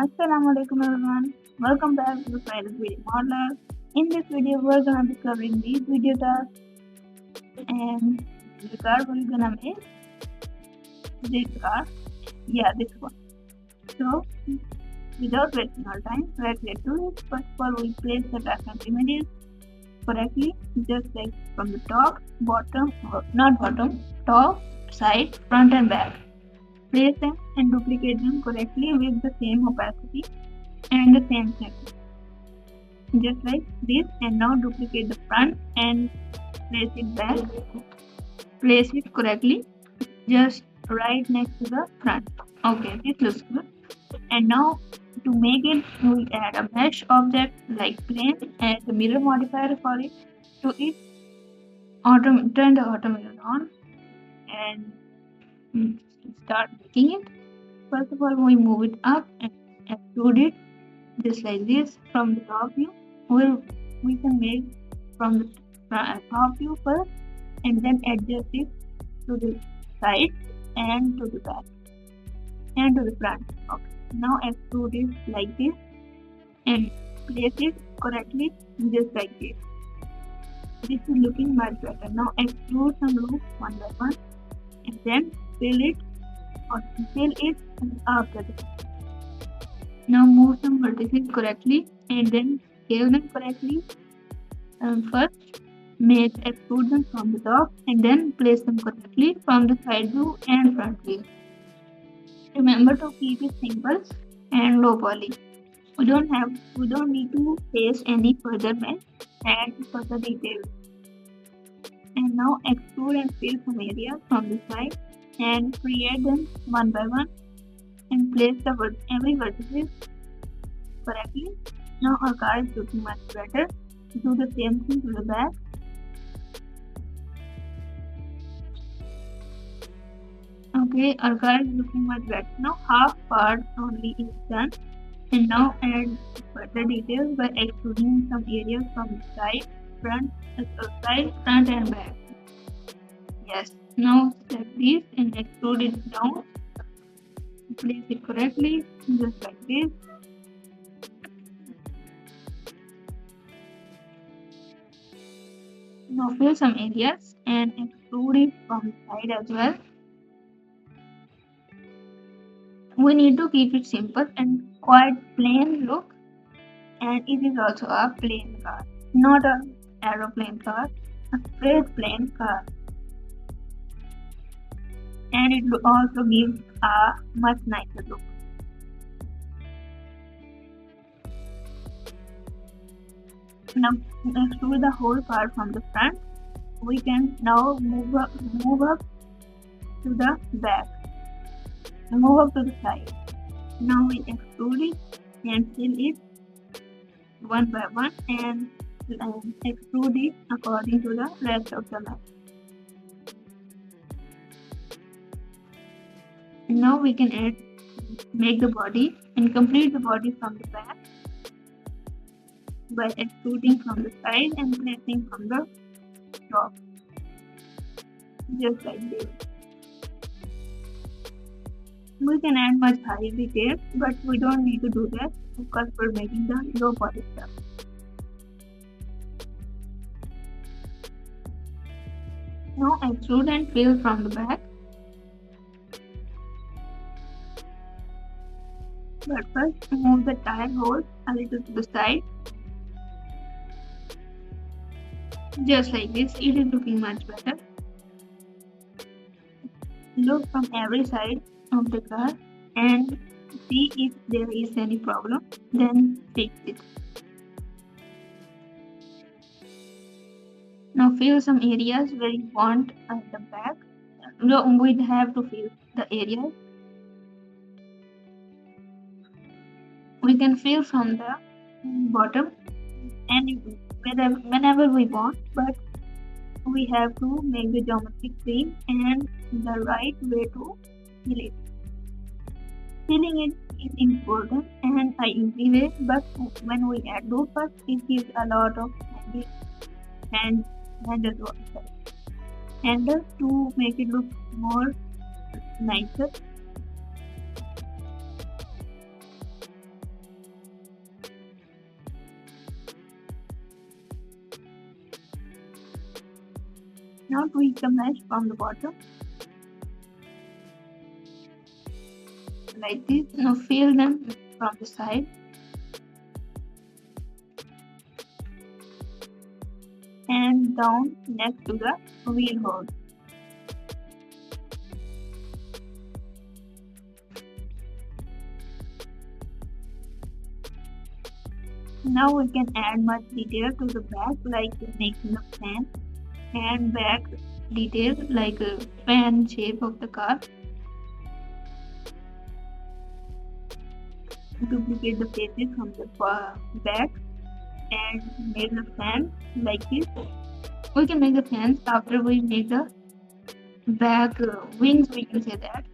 Assalamualaikum everyone. Welcome back to the Pilot Video Modeler. In this video, we're gonna be covering these video tasks and the car we're gonna make. This car, this one. So, without wasting our time, let's get to it. First of all, we place the background images correctly, just like from the top, bottom, top, side, front, and back. Place them and duplicate them correctly with the same opacity and the same setting. Just like this, and now duplicate the front and place it back. Place it correctly, just right next to the front. Okay, this looks good. And now to make it, we add a mesh object like plane, add the mirror modifier for it. To it, turn the auto mirror on and start making it. First of all, we move it up and extrude it just like this from the top view. We can make from the top view first and then adjust it to the side and to the back and to the front. Okay. Now extrude it like this and place it correctly just like this. This is looking much better. Now extrude some loops one by one and then fill it after this. Now move some vertices correctly and then scale them correctly. First, extrude them from the top and then place them correctly from the side view and front view. Remember to keep it simple and low poly. We don't need to paste any further mesh and further details. And now extrude and fill some areas from the side and create them one by one and place every vertices correctly. Now our car is looking much better. Do the same thing to the back. Okay, our car is looking much better. Now half part only is done. And now add further details by extruding some areas from the side, front, and back. Yes. Now select this and extrude it down. Place it correctly, just like this. Now fill some areas and extrude it from the side as well. We need to keep it simple and quite plain look, and it is also a plain car, not an aeroplane car, a straight plain car. And it also gives a much nicer look. Now extrude the whole part from the front. We can now move up to the back. Move up to the side. Now we extrude it and fill it one by one and extrude it according to the rest of the mesh. Now we can make the body and complete the body from the back by extruding from the side and placing from the top, just like this. We can add much higher details, but we don't need to do that because we're making the low poly stuff. Now extrude and fill from the back. But first, move the tire holes a little to the side. Just like this, it is looking much better. Look from every side of the car and see if there is any problem, then fix it. Now fill some areas where you want at the back. We have to fill the areas. We can fill from the bottom and whenever we want, but we have to make the geometry clean and the right way to fill it. Filling it is important and a easy way, but when we add loopers, it gives a lot of handles to make it look more nicer. Now tweak the mesh from the bottom like this. Now fill them from the side and down next to the wheel hole. Now we can add much detail to the back, like making the fan and back detail like a fan shape of the car. Duplicate the faces from the back and make the fan like this. We can make the fans after we make the back wings, we can say that.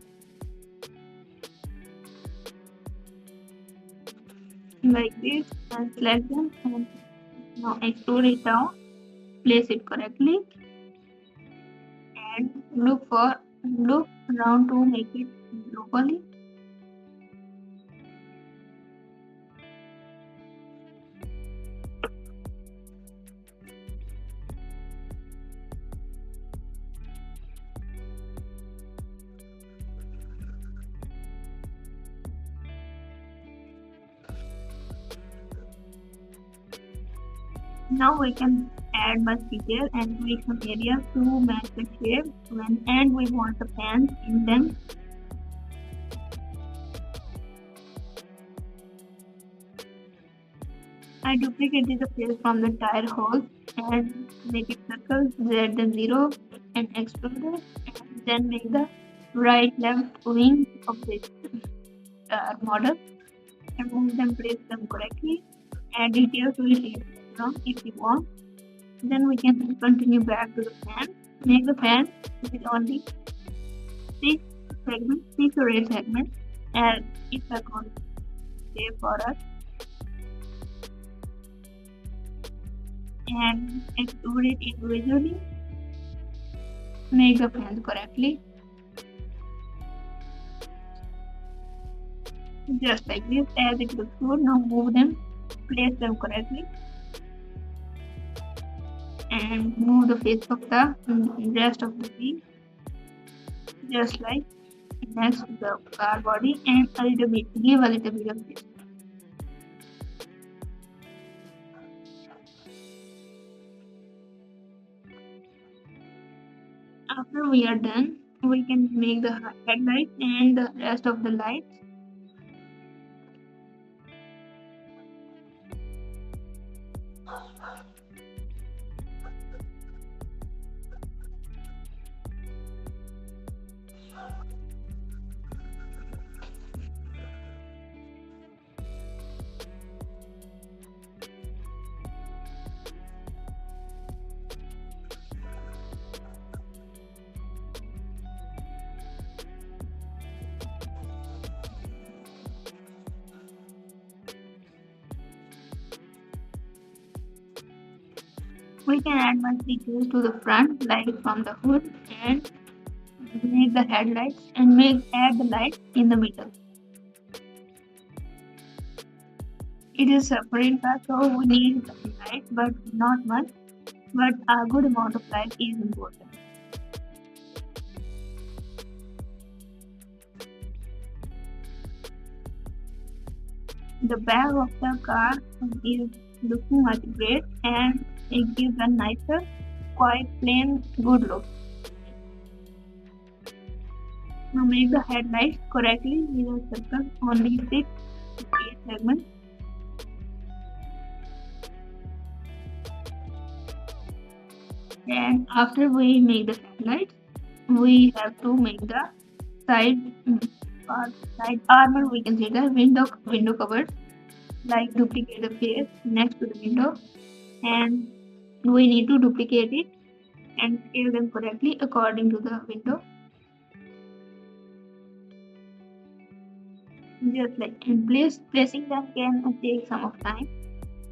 Like this, and select them and now extrude it down, place it correctly and look around to make it locally. Now we can add much detail and tweak some areas to match the shape and we want the fans in them. I duplicated the face from the tire hole and make it circle, Z them 0 and extrude it, and then make the right left wing of this model and move them, place them correctly, add details to it if you want. Then we can continue back to the fan. Make the fan with only 6 or 8 segments, as it's a good shape for us. And extrude it individually. Make the fans correctly. Just like this, as it looks good. Now move them, place them correctly. And move the face of the rest of the piece, just like next to the car body, and a little bit, give a little bit of this. After we are done, we can make the headlights and the rest of the lights. We can add much details to the front, like from the hood, and make the headlights and add the lights in the middle. It is separate car, so we need light, but not much. But a good amount of light is important. The back of the car is looking much great and it gives a nicer, quite plain, good look. Now make the headlights correctly with a circle, only 6 to 8 segments. And after we make the headlights, we have to make the side armor, we can say the window covers, like duplicate the face next to the window, and we need to duplicate it and scale them correctly according to the window, just like. And placing them can take some of time,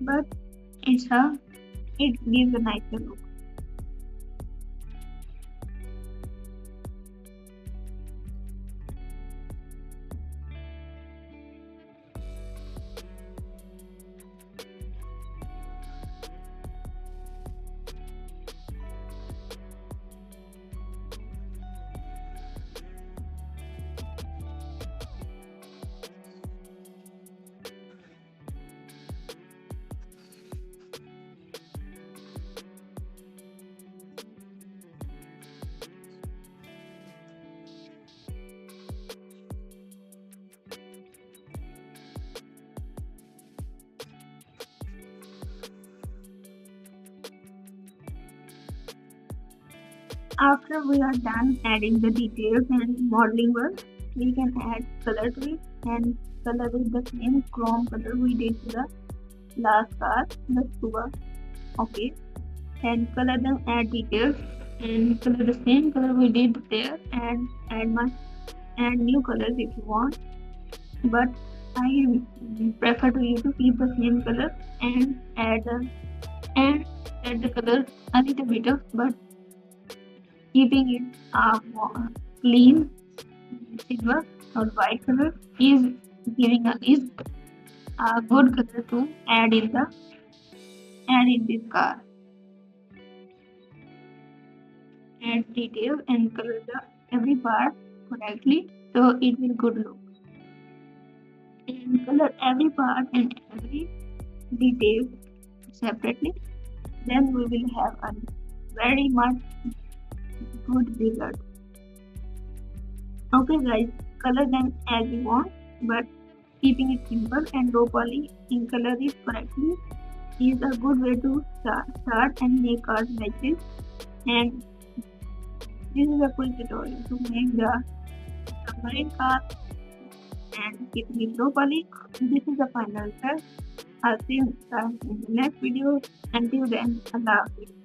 but it gives a nicer look. After we are done adding the details and modeling work, we can add color to it and color with the same chrome color we did to the last car, the scuba. Okay, and color them, add details and color the same color we did there and add new colors if you want, but I prefer to you to keep the same color and add the color a little bit of, but keeping it clean silver or white color is is a good color to add in this car. Add detail and color the every part correctly so it will good look. And color every part and every detail separately. Then we will have a very much good result. Okay guys, color them as you want, but keeping it simple and low poly in color it correctly is a good way to start and make cars like this. And this is a quick tutorial to make the submarine car and keeping it low poly. This is the final result. I'll see you guys in the next video. Until then, Allah Hafiz.